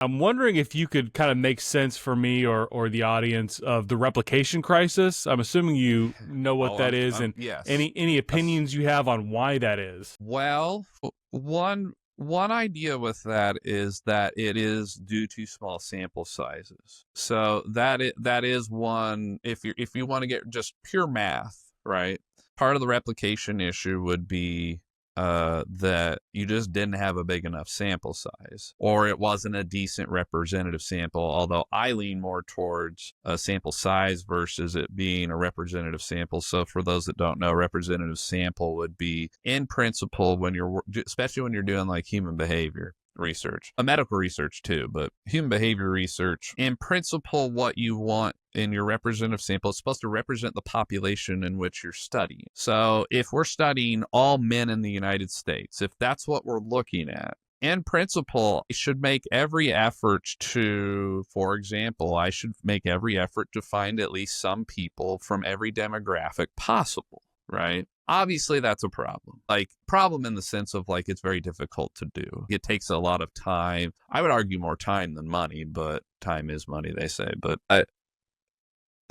I'm wondering if you could kind of make sense for me or the audience of the replication crisis. I'm assuming you know what Oh, that is, I'm and yes. any opinions you have on why that is. Well, one idea with that is that it is due to small sample sizes. So that is one. If you want to get just pure math, right? Part of the replication issue would be that you just didn't have a big enough sample size, or it wasn't a decent representative sample. Although I lean more towards a sample size versus it being a representative sample. So for those that don't know, representative sample would be, in principle, when you're, especially when you're doing like human behavior research, medical research too, but human behavior research, in principle, what you want in your representative sample is supposed to represent the population in which you're studying. So if we're studying all men in the United States, if that's what we're looking at, in principle, I should make every effort to, for example, I should make every effort to find at least some people from every demographic possible, right? Obviously, that's a problem. Like, problem in the sense of like it's very difficult to do. It takes a lot of time. I would argue more time than money, but time is money, they say. But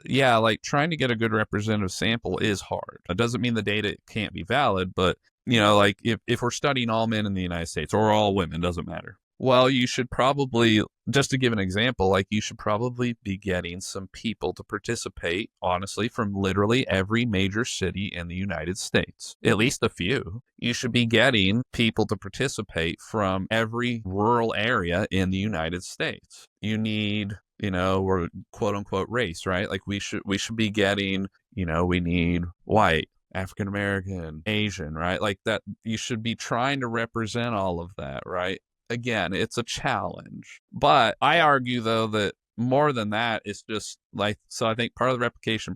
yeah, like trying to get a good representative sample is hard. It doesn't mean the data can't be valid, but like if we're studying all men in the United States or all women, doesn't matter. Well, you should probably, just to give an example, like you should probably be getting some people to participate, honestly, from literally every major city in the United States, at least a few. You should be getting people to participate from every rural area in the United States. You need, we're quote unquote race, right? Like we should be getting, we need white, African American, Asian, right? Like that, you should be trying to represent all of that, right? Again, it's a challenge. But I argue, though, that more than that, it's just like, so I think part of the replication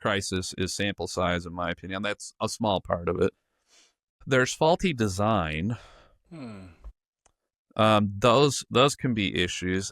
crisis is sample size, in my opinion. That's a small part of it. There's faulty design. Those can be issues.